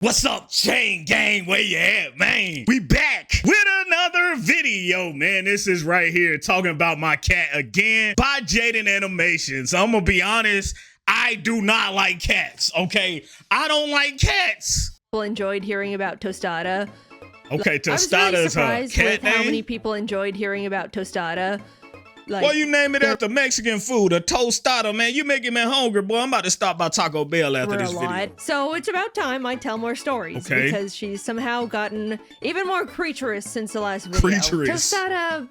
What's up, Chain Gang? Where you at, man? We back with another video, man. This is right here talking about my cat again by Jaiden Animations. I'm gonna be honest, I do not like cats, okay? I don't like cats. People enjoyed hearing about Tostada. Okay, Tostada I was really is her surprised cat with name? how many people enjoyed hearing about Tostada. Like, Well, you name it after Mexican food, a tostada, man. You making me hungry, boy. I'm about to stop by Taco Bell after this video. So it's about time I tell more stories because she's somehow gotten even more creaturous since the last video. Creaturous. Tostada,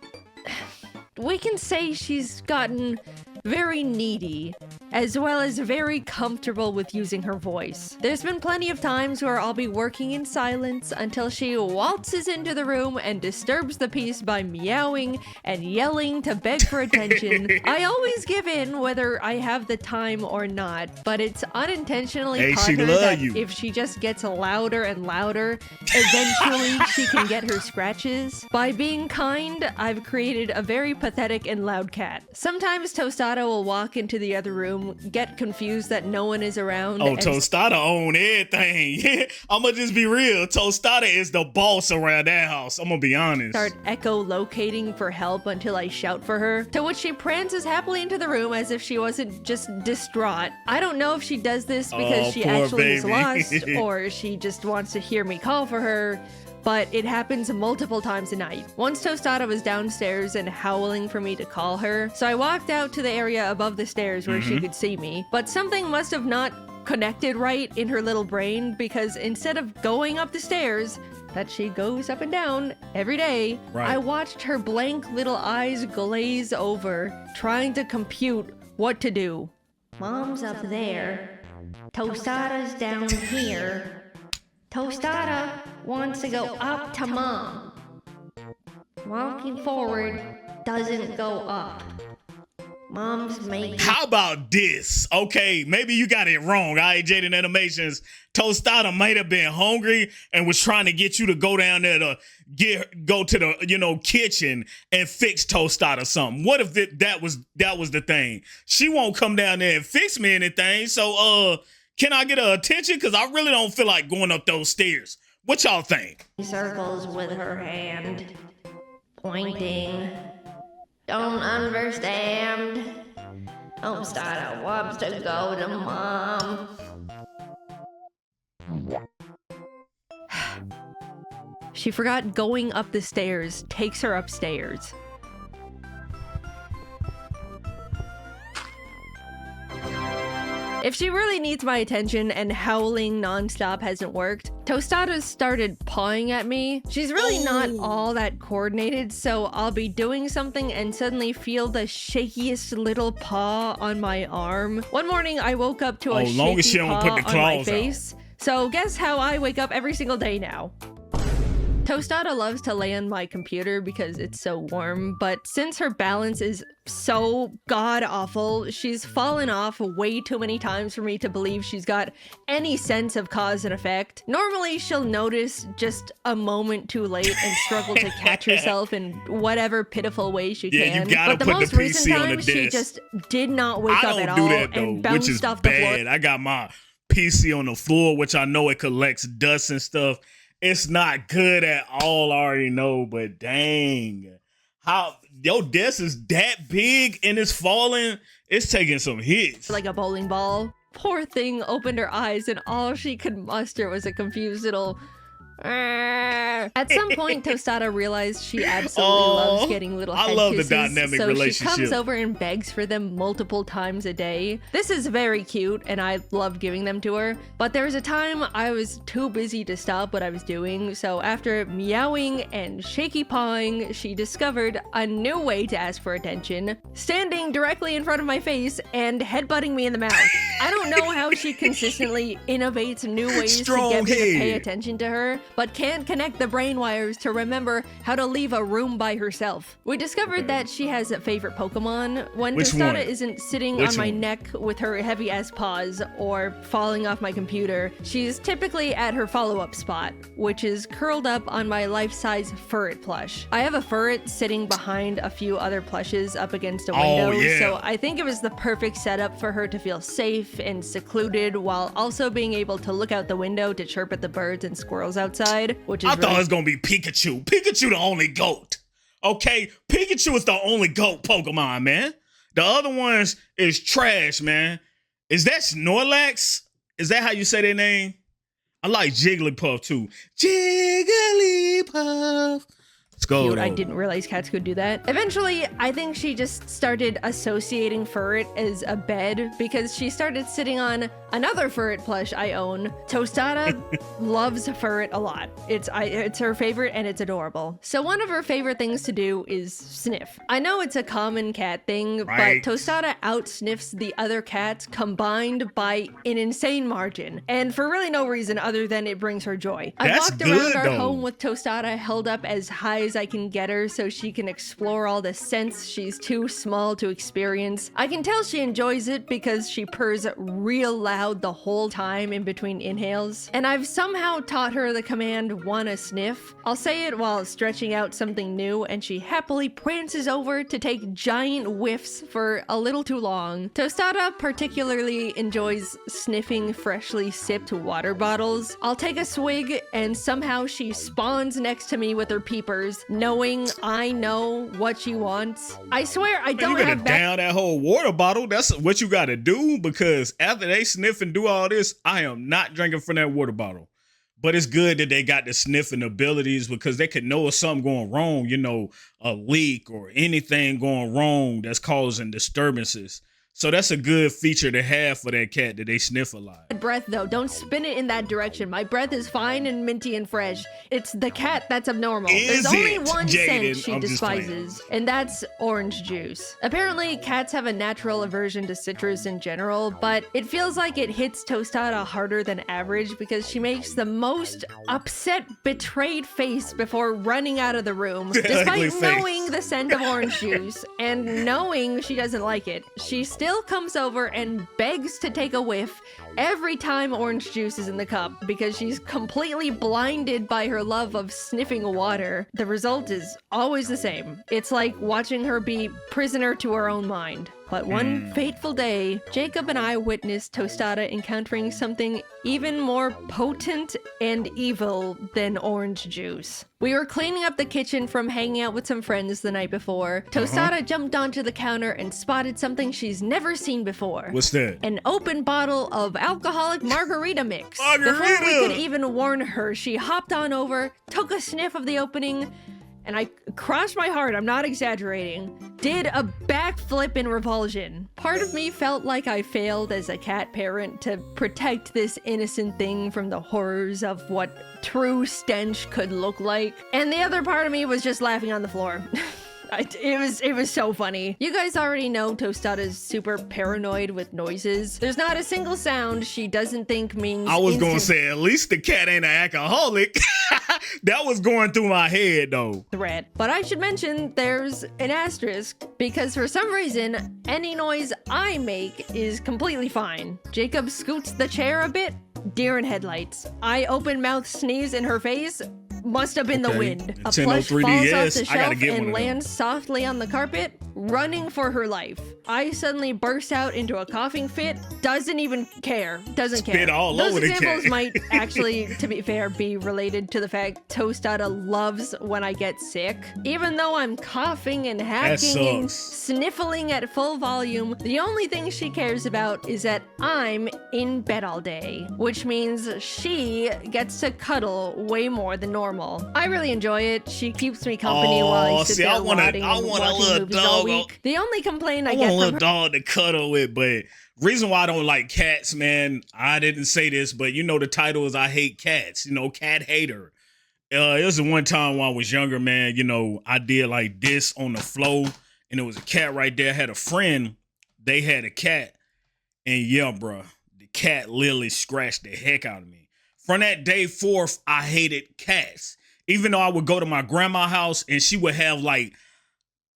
we can say she's gotten very needy, as well as very comfortable with using her voice. There's been plenty of times where I'll be working in silence until she waltzes into the room and disturbs the peace by meowing and yelling to beg for attention. I always give in whether I have the time or not, but it's unintentionally taught her that if she just gets louder and louder, eventually she can get her scratches. By being kind, I've created a very pathetic and loud cat. Sometimes Tostada will walk into the other room, get confused that no one is around. Oh, Tostada own everything. I'ma just be real. Tostada is the boss around that house. I'm gonna be honest. Start echolocating for help until I shout for her, to which she prances happily into the room as if she wasn't just distraught. I don't know if she does this because she actually is lost or she just wants to hear me call for her, but it happens multiple times a night. Once Tostada was downstairs and howling for me to call her, so I walked out to the area above the stairs where she could see me, but something must have not connected right in her little brain, because instead of going up the stairs that she goes up and down every day, I watched her blank little eyes glaze over, trying to compute what to do. Mom's up there. Tostada's down here. Tostada wants to go up to Mom. Walking forward doesn't go up. Mom's making... How about this? Okay, maybe you got it wrong. All right, Jaiden Animations. Tostada might have been hungry and was trying to get you to go down there to go to the kitchen and fix Tostada something. What if that was the thing? She won't come down there and fix me anything. So can I get her attention? Because I really don't feel like going up those stairs. What y'all think? Circles with her hand, pointing. Don't understand. Tostada wants to go to Mom. She forgot going up the stairs takes her upstairs. If she really needs my attention and howling nonstop hasn't worked, Tostada started pawing at me. She's really not all that coordinated, so I'll be doing something and suddenly feel the shakiest little paw on my arm. One morning, I woke up to a shaky paw on my face. So guess how I wake up every single day now? Tostada loves to lay on my computer because it's so warm, but since her balance is so god-awful, she's fallen off way too many times for me to believe she's got any sense of cause and effect. Normally, she'll notice just a moment too late and struggle to catch herself in whatever pitiful way she can. But the most recent time, she just did not wake up at all and bounced off the floor. I got my PC on the floor, which I know it collects dust and stuff. It's not good at all, I already know, but dang. How your desk is that big and it's falling, it's taking some hits. Like a bowling ball. Poor thing opened her eyes and all she could muster was a confused little... At some point, Tostada realized she absolutely loves getting little head kisses. I love the dynamic relationship. So she comes over and begs for them multiple times a day. This is very cute, and I love giving them to her. But there was a time I was too busy to stop what I was doing, so after meowing and shaky pawing, she discovered a new way to ask for attention, standing directly in front of my face and headbutting me in the mouth. I don't know how she consistently innovates new ways to get me to pay attention to her, but can't connect the brain wires to remember how to leave a room by herself. We discovered that she has a favorite Pokemon. When Tostada isn't sitting on my neck with her heavy-ass paws or falling off my computer, she's typically at her follow-up spot, which is curled up on my life-size Furret plush. I have a Furret sitting behind a few other plushes up against a window, so I think it was the perfect setup for her to feel safe and secluded while also being able to look out the window to chirp at the birds and squirrels outside, which is I thought it was gonna be Pikachu. Pikachu the only GOAT. Okay, Pikachu is the only GOAT Pokemon, man. The other ones is trash, man. Is that Snorlax? Is that how you say their name? I like Jigglypuff too. Jigglypuff. Let's go. Cute. I didn't realize cats could do that. Eventually, I think she just started associating Furret as a bed because she started sitting on another Furret plush I own. Tostada loves Furret a lot. It's her favorite and it's adorable. So one of her favorite things to do is sniff. I know it's a common cat thing, but Tostada outsniffs the other cats combined by an insane margin, and for really no reason other than it brings her joy. I walked around our home with Tostada held up as high as I can get her so she can explore all the scents she's too small to experience. I can tell she enjoys it because she purrs real loud the whole time in between inhales. And I've somehow taught her the command "wanna sniff." I'll say it while stretching out something new and she happily prances over to take giant whiffs for a little too long. Tostada particularly enjoys sniffing freshly sipped water bottles. I'll take a swig and somehow she spawns next to me with her peepers, knowing I know what she wants. I swear I don't have down that whole water bottle. That's what you gotta do, because after they sniff and do all this, I am not drinking from that water bottle. But it's good that they got the sniffing abilities because they could know if something going wrong, you know, a leak or anything going wrong that's causing disturbances. So that's a good feature to have for that cat, that they sniff a lot. Breath though, don't spin it in that direction. My breath is fine and minty and fresh. It's the cat that's abnormal. There's only one scent she despises, and that's orange juice. Apparently, cats have a natural aversion to citrus in general, but it feels like it hits Tostada harder than average because she makes the most upset, betrayed face before running out of the room, despite knowing the scent of orange juice and knowing she doesn't like it. She still comes over and begs to take a whiff every time orange juice is in the cup because she's completely blinded by her love of sniffing water. The result is always the same. It's like watching her be prisoner to her own mind. But one fateful day, Jacob and I witnessed Tostada encountering something even more potent and evil than orange juice. We were cleaning up the kitchen from hanging out with some friends the night before. Tostada jumped onto the counter and spotted something she's never seen before. What's that? An open bottle of alcoholic margarita mix. Before we could even warn her, she hopped on over, took a sniff of the opening, and I crossed my heart, I'm not exaggerating, did a backflip in revulsion. Part of me felt like I failed as a cat parent to protect this innocent thing from the horrors of what true stench could look like. And the other part of me was just laughing on the floor. It was so funny. You guys already know Tostada's super paranoid with noises. There's not a single sound she doesn't think means I was gonna say, at least the cat ain't an alcoholic. That was going through my head though. Threat. But I should mention there's an asterisk because for some reason, any noise I make is completely fine. Jacob scoots the chair a bit, deer in headlights. I open mouth sneeze in her face. Must have been the wind. A plush falls off the shelf and lands softly on the carpet, running for her life. I suddenly burst out into a coughing fit. Doesn't even care. Doesn't care. Spit all Those over the examples cat. might actually, to be fair, be related to the fact Tostada loves when I get sick. Even though I'm coughing and hacking and sniffling at full volume, the only thing she cares about is that I'm in bed all day, which means she gets to cuddle way more than normal. I really enjoy it. She keeps me company while I sit there rotting and watching movies all week. The only complaint I get from her— I want a little dog to cuddle with, but reason why I don't like cats, man, I didn't say this, but you know the title is I Hate Cats, you know, cat hater. It was the one time when I was younger, man, you know, I did like this on the floor, and there was a cat right there. I had a friend, they had a cat, and yeah, bro, the cat literally scratched the heck out of me. from that day forth, I hated cats. Even though I would go to my grandma's house and she would have like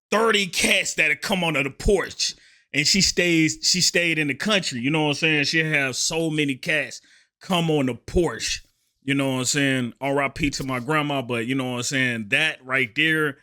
30 cats that would come onto the porch. And she stayed in the country, you know what I'm saying? She'd have so many cats come on the porch, you know what I'm saying? R.I.P. to my grandma, but you know what I'm saying? That right there,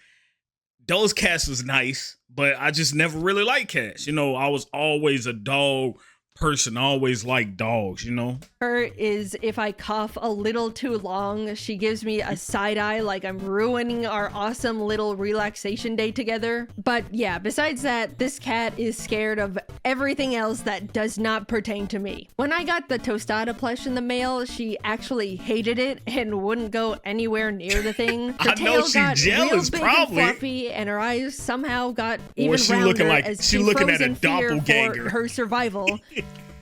those cats was nice, but I just never really liked cats. You know, I was always a dog person. I always liked dogs, you know? Her is if I cough a little too long, she gives me a side eye like I'm ruining our awesome little relaxation day together. But yeah, besides that, this cat is scared of everything else that does not pertain to me. When I got the Tostada plush in the mail, she actually hated it and wouldn't go anywhere near the thing. Her tail got jealous, real big probably. and fluffy, and her eyes somehow got even she rounder looking like as she looking at a froze in fear doppelganger. for her survival.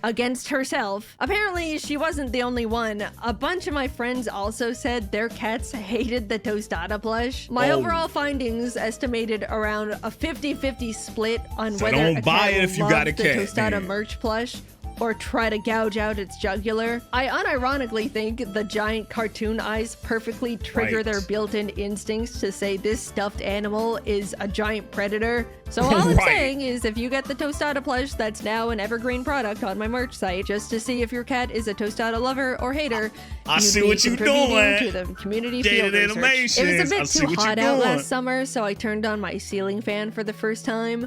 Against herself. Apparently, she wasn't the only one. A bunch of my friends also said their cats hated the Tostada plush. My overall findings estimated around a 50-50 split on So whether don't a buy cat it will if you love got a the cat, Tostada man. merch plush or try to gouge out its jugular. I unironically think the giant cartoon eyes perfectly trigger their built-in instincts to say this stuffed animal is a giant predator. So all I'm saying is if you get the Tostada plush that's now an evergreen product on my merch site, just to see if your cat is a Tostada lover or hater, I see what you doing doing. to the community field Jaiden research. Animations. It was a I bit see too what you hot out doing. last summer, so I turned on my ceiling fan for the first time.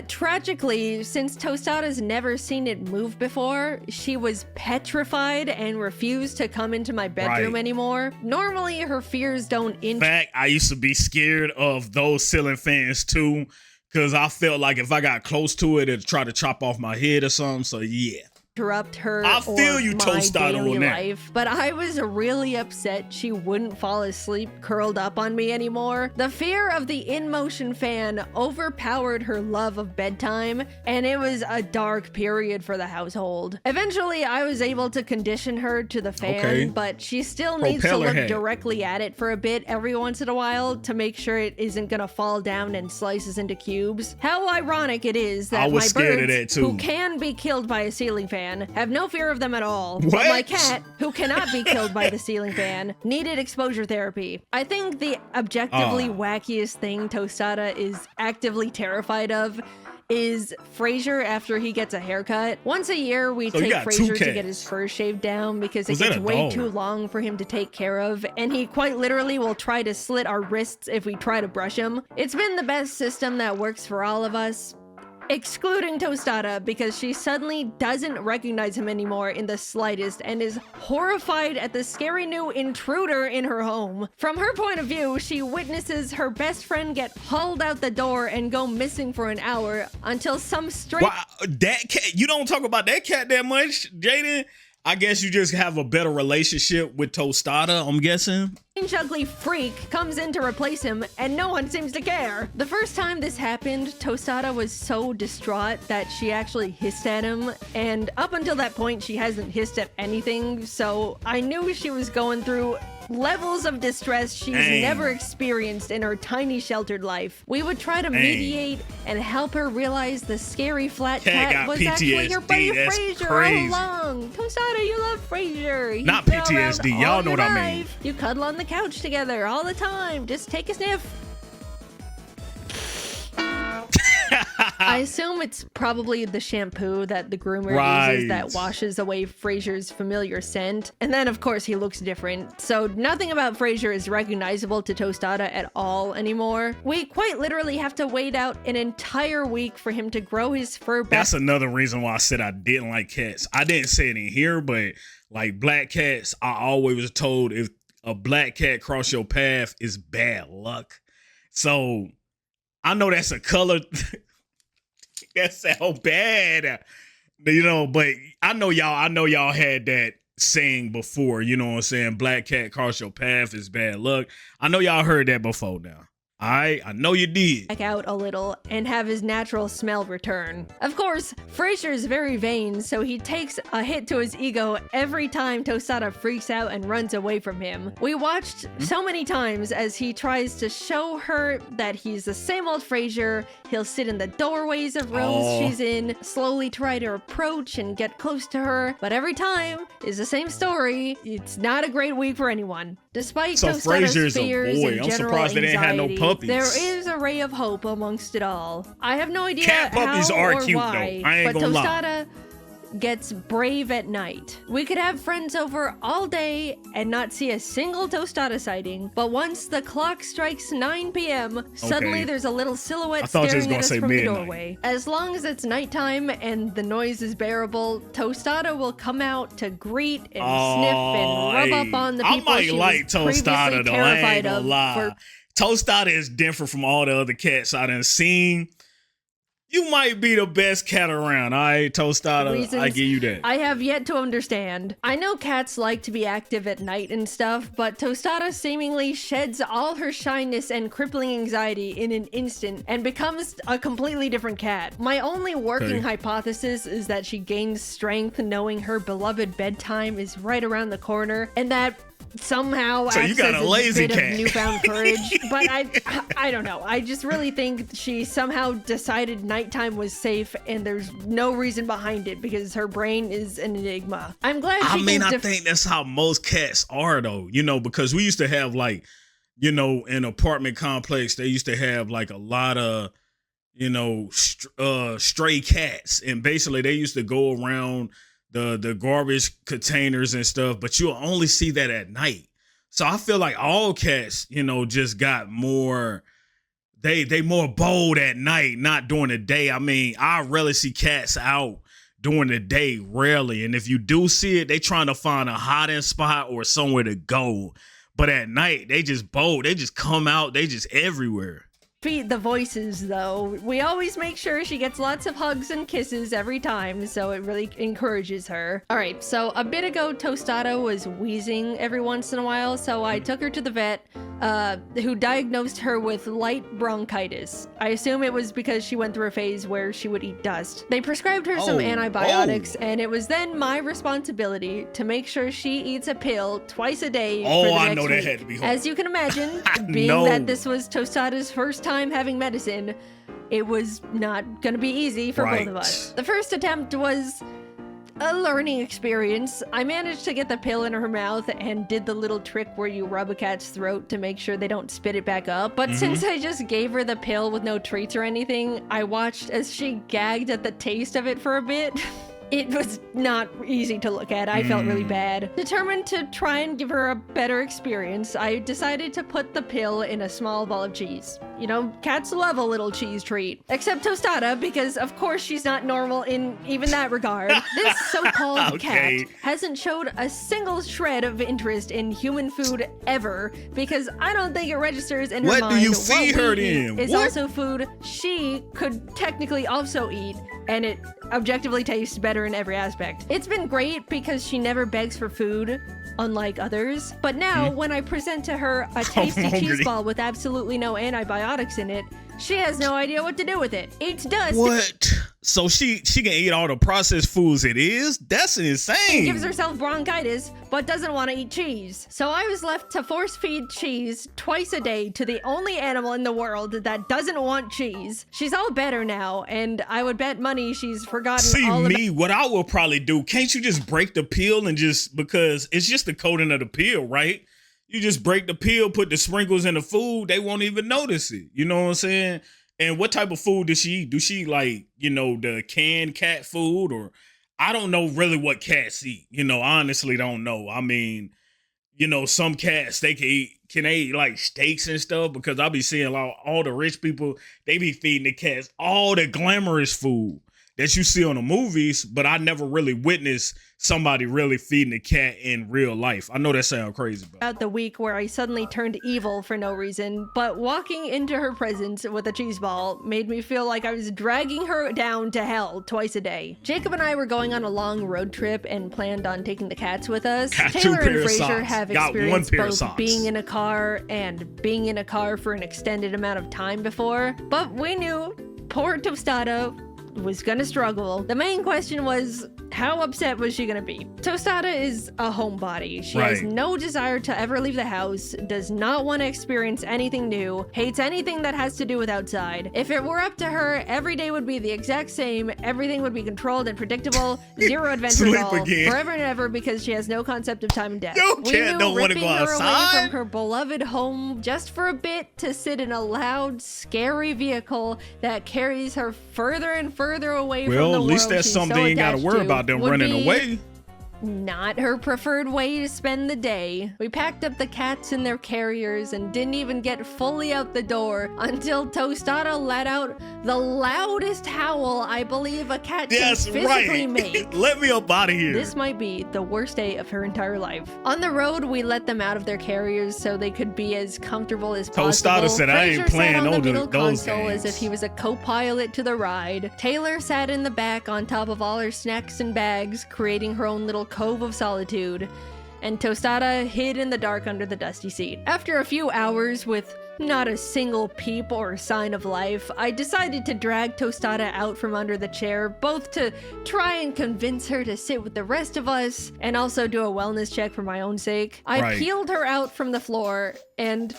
Tragically, since Tostada's never seen it move before, she was petrified and refused to come into my bedroom anymore. Normally, her fears don't In fact, I used to be scared of those ceiling fans too, because I felt like if I got close to it, it'd try to chop off my head or something. So yeah. interrupt her I feel or you, my Tostada, daily on that. life, but I was really upset she wouldn't fall asleep curled up on me anymore. The fear of the in-motion fan overpowered her love of bedtime, and it was a dark period for the household. Eventually, I was able to condition her to the fan, but she still needs to look directly at it for a bit every once in a while to make sure it isn't gonna fall down and slices into cubes. How ironic it is that my birds, who can be killed by a ceiling fan, have no fear of them at all. What? But my cat, who cannot be killed by the ceiling fan, needed exposure therapy. I think the objectively wackiest thing Tostada is actively terrified of is Frasier after he gets a haircut. Once a year, we take Frasier to get his fur shaved down because it gets way too long for him to take care of, and he quite literally will try to slit our wrists if we try to brush him. It's been the best system that works for all of us, excluding Tostada, because she suddenly doesn't recognize him anymore in the slightest and is horrified at the scary new intruder in her home. From her point of view, she witnesses her best friend get hauled out the door and go missing for an hour until some that cat, you don't talk about that cat that much, Jaiden. I guess you just have a better relationship with Tostada, I'm guessing. ugly freak comes in to replace him, and no one seems to care. The first time this happened, Tostada was so distraught that she actually hissed at him, and up until that point, she hasn't hissed at anything, so I knew she was going through levels of distress she's never experienced in her tiny sheltered life. We would try to mediate and help her realize the scary flat cat was actually her buddy Frasier all along. Tostada, you love Frasier. Not PTSD, y'all know what I mean. You cuddle on the couch together all the time. Just take a sniff. I assume it's probably the shampoo that the groomer uses that washes away Frasier's familiar scent. And then, of course, he looks different. So nothing about Frasier is recognizable to Tostada at all anymore. We quite literally have to wait out an entire week for him to grow his fur back. That's another reason why I said I didn't like cats. I didn't say it in here, but like black cats, I always was told if a black cat cross your path is bad luck. So I know that's a color. That sound bad, you know, but I know y'all had that saying before, you know what I'm saying? Black cat cross your path is bad luck. I know y'all heard that before now. I know you did. Back out a little and have his natural smell return. Of course, Frasier is very vain, so he takes a hit to his ego every time Tostada freaks out and runs away from him. We watched so many times as he tries to show her that he's the same old Frasier. He'll sit in the doorways of rooms she's in, slowly try to approach and get close to her, but every time is the same story. It's not a great week for anyone. Despite Tostada's fears and I'm general surprised they didn't have no puppies. There is a ray of hope amongst it all. I have no idea Cat puppies how are or cute, why, though. I ain't but gonna lie. Tostada gets brave at night. We could have friends over all day and not see a single Tostada sighting, but once the clock strikes 9 p.m., suddenly there's a little silhouette staring at us from the doorway. As long as it's nighttime and the noise is bearable, Tostada will come out to greet and sniff and rub up on the people I might she like was Tostada, previously though. I ain't terrified gonna of. lie. Tostada is different from all the other cats I done seen. You might be the best cat around. All right, Tostada, I give you that. I have yet to understand. I know cats like to be active at night and stuff, but Tostada seemingly sheds all her shyness and crippling anxiety in an instant and becomes a completely different cat. My only working hypothesis is that she gains strength knowing her beloved bedtime is right around the corner, and that somehow so you got a lazy bit cat. Of newfound courage. But I don't know. I just really think she somehow decided nighttime was safe and there's no reason behind it because her brain is an enigma. I'm glad she I think that's how most cats are, though, you know, because we used to have, like, you know, an apartment complex, they used to have like a lot of, you know, stray cats, and basically they used to go around the garbage containers and stuff, but you'll only see that at night. So I feel like all cats, you know, just got more, they more bold at night, not during the day. I mean, I rarely see cats out during the day, rarely. And if you do see it, they trying to find a hiding spot or somewhere to go. But at night, they just bold. They just come out. They just everywhere. The voices, though. We always make sure she gets lots of hugs and kisses every time, so it really encourages her. All right, so a bit ago, Tostada was wheezing every once in a while, so I took her to the vet, who diagnosed her with light bronchitis. I assume it was because she went through a phase where she would eat dust. They prescribed her some antibiotics, and it was then my responsibility to make sure she eats a pill twice a day for the next week. That had to be hard. As you can imagine, being that this was Tostada's first time having medicine, it was not gonna be easy for both of us. The first attempt was a learning experience. I managed to get the pill in her mouth and did the little trick where you rub a cat's throat to make sure they don't spit it back up. But since I just gave her the pill with no treats or anything, I watched as she gagged at the taste of it for a bit. It was not easy to look at. I felt really bad. Determined to try and give her a better experience, I decided to put the pill in a small ball of cheese. You know, cats love a little cheese treat. Except Tostada, because of course she's not normal in even that regard. This so-called cat hasn't showed a single shred of interest in human food ever, because I don't think it registers in her mind. What do you feed her then? It's also food she could technically also eat, and it objectively tastes better in every aspect. It's been great because she never begs for food, unlike others. But now, when I present to her a tasty cheese ball with absolutely no antibiotics in it, she has no idea what to do with it. Eats dust. What? So she can eat all the processed foods it is? That's insane. Gives herself bronchitis, but doesn't want to eat cheese. So I was left to force feed cheese twice a day to the only animal in the world that doesn't want cheese. She's all better now, and I would bet money she's forgotten all about. What I will probably do, can't you just break the peel and just, because it's just the coating of the peel, right? You just break the peel, put the sprinkles in the food, they won't even notice it. You know what I'm saying? And what type of food does she eat? Do she like, you know, the canned cat food? Or I don't know really what cats eat. You know, I honestly don't know. I mean, you know, some cats, they can they eat like steaks and stuff? Because I'll be seeing all the rich people, they be feeding the cats all the glamorous food. that you see on the movies, but I never really witnessed somebody really feeding a cat in real life. I know that sounds crazy, bro. About the week where I suddenly turned evil for no reason, but walking into her presence with a cheese ball made me feel like I was dragging her down to hell twice a day. Jacob and I were going on a long road trip and planned on taking the cats with us. Got Taylor and of Fraser socks. have Got one experienced pair of both socks. being in a car and being in a car for an extended amount of time before, but we knew poor Tostada was gonna struggle. The main question was, how upset was she gonna be? Tostada is a homebody. She has no desire to ever leave the house, does not want to experience anything new, hates anything that has to do with outside. If it were up to her, every day would be the exact same, everything would be controlled and predictable, zero adventure at all, forever and ever, because she has no concept of time and death. Yo, cat don't want to go outside. Away from her beloved home just for a bit to sit in a loud, scary vehicle that carries her further and further away from the world. Well, at least that's something you ain't got to worry about them running away. Not her preferred way to spend the day. We packed up the cats in their carriers and didn't even get fully out the door until Tostada let out the loudest howl I believe a cat can physically make. Let me up out of here. This might be the worst day of her entire life. On the road, we let them out of their carriers so they could be as comfortable as possible. Tostada said, I ain't playing on the middle those console games. as if he was a co-pilot to the ride. Taylor sat in the back on top of all her snacks and bags, creating her own little cove of solitude, and Tostada hid in the dark under the dusty seat. After a few hours with not a single peep or sign of life, I decided to drag Tostada out from under the chair, both to try and convince her to sit with the rest of us and also do a wellness check for my own sake. I peeled her out from the floor and...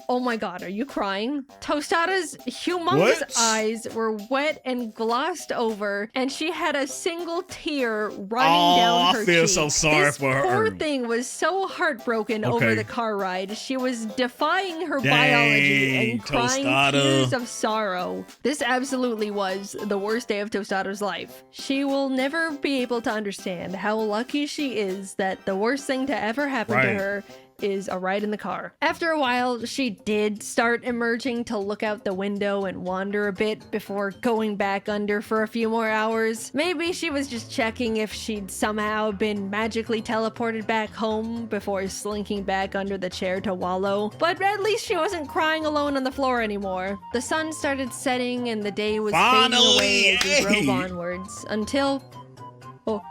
oh my god, are you crying? Tostada's humongous eyes were wet and glossed over, and she had a single tear running down her cheek. I feel so sorry for her. This poor thing was so heartbroken over the car ride. She was defying her biology and crying tears of sorrow. This absolutely was the worst day of Tostada's life. She will never be able to understand how lucky she is that the worst thing to ever happen to her is a ride in the car. After a while, she did start emerging to look out the window and wander a bit before going back under for a few more hours. Maybe she was just checking if she'd somehow been magically teleported back home before slinking back under the chair to wallow. But at least she wasn't crying alone on the floor anymore. The sun started setting and the day was fading away as we drove onwards until... oh.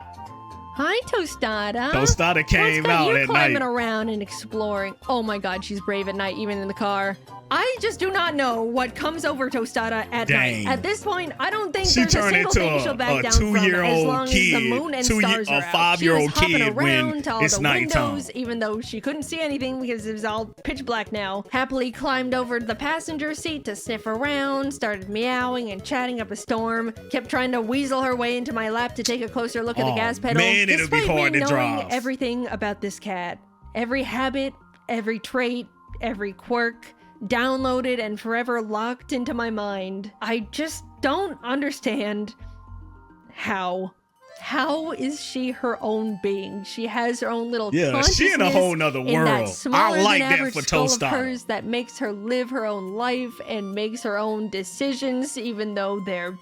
Hi, Tostada. Tostada came out at night. Climbing around and exploring. Oh my god, she's brave at night, even in the car. I just do not know what comes over Tostada at night. At this point, I don't think there's a single thing she'll back down from as long as the moon and stars are out. She was hopping around to all the windows, even though she couldn't see anything because it was all pitch black now. Happily climbed over to the passenger seat to sniff around, started meowing and chatting up a storm, kept trying to weasel her way into my lap to take a closer look at the gas pedal. Man, it'll be hard to drive. Everything about this cat, every habit, every trait, every quirk, downloaded and forever locked into my mind. I just don't understand how. How is she her own being? She has her own little consciousness. She in a whole nother world. I like that for Tostada. Hers that makes her live her own life and makes her own decisions, even though they're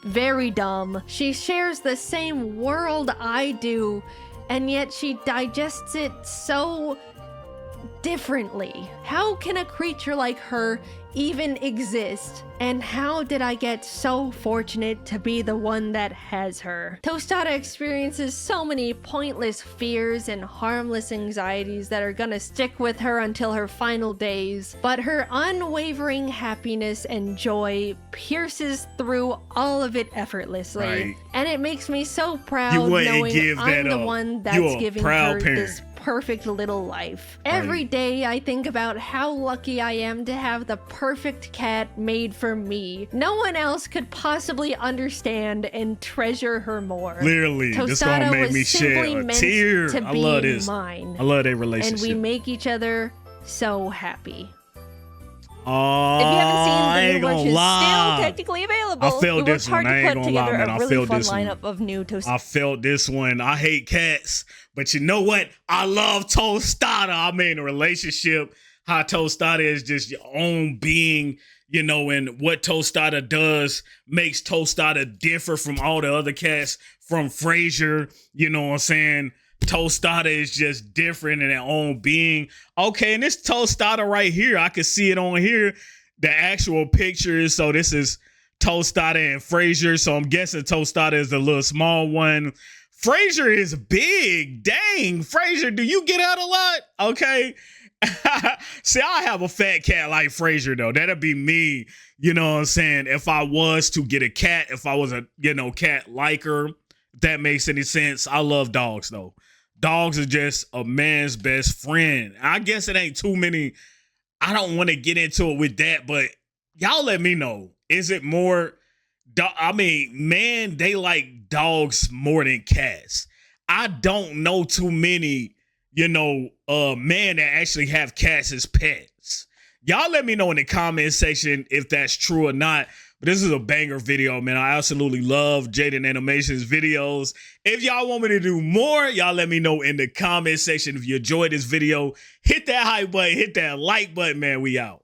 very dumb. She shares the same world I do, and yet she digests it so differently. How can a creature like her even exist? And how did I get so fortunate to be the one that has her? Tostada experiences so many pointless fears and harmless anxieties that are gonna stick with her until her final days, but her unwavering happiness and joy pierces through all of it effortlessly. And it makes me so proud knowing I'm the one that's giving her this perfect little life. Every day I think about how lucky I am to have the perfect cat made for me. No one else could possibly understand and treasure her more. Clearly, this gonna make me shed a tear. I love this. Mine. I love their relationship. And we make each other so happy. Oh, if you haven't seen the new Plush, is still technically available. I felt this one. I ain't gonna lie, man. I felt this one. Of new Tostada. I felt this one. I hate cats, but you know what? I love Tostada. I'm in a relationship. how Tostada is just your own being, you know, and what Tostada does makes Tostada differ from all the other cats from Frasier, you know what I'm saying? Tostada is just different in their own being. Okay, and this Tostada right here, I can see it on here, the actual pictures. So this is Tostada and Frasier. So I'm guessing Tostada is the little small one. Frasier is big. Dang, Frasier, do you get out a lot? Okay. See, I have a fat cat like Frasier, though. That'd be me, you know what I'm saying? If I was to get a cat, if I was a, you know, cat liker, if that makes any sense. I love dogs, though. Dogs are just a man's best friend. I guess it ain't too many. I don't want to get into it with that, but y'all let me know. Is it more? I mean, man, they like dogs more than cats. I don't know too many, you know, men that actually have cats as pets. Y'all let me know in the comment section if that's true or not. But this is a banger video, man. I absolutely love Jaiden Animations videos. If y'all want me to do more, y'all let me know in the comment section. If you enjoyed this video, hit that hype button, hit that like button, man. We out.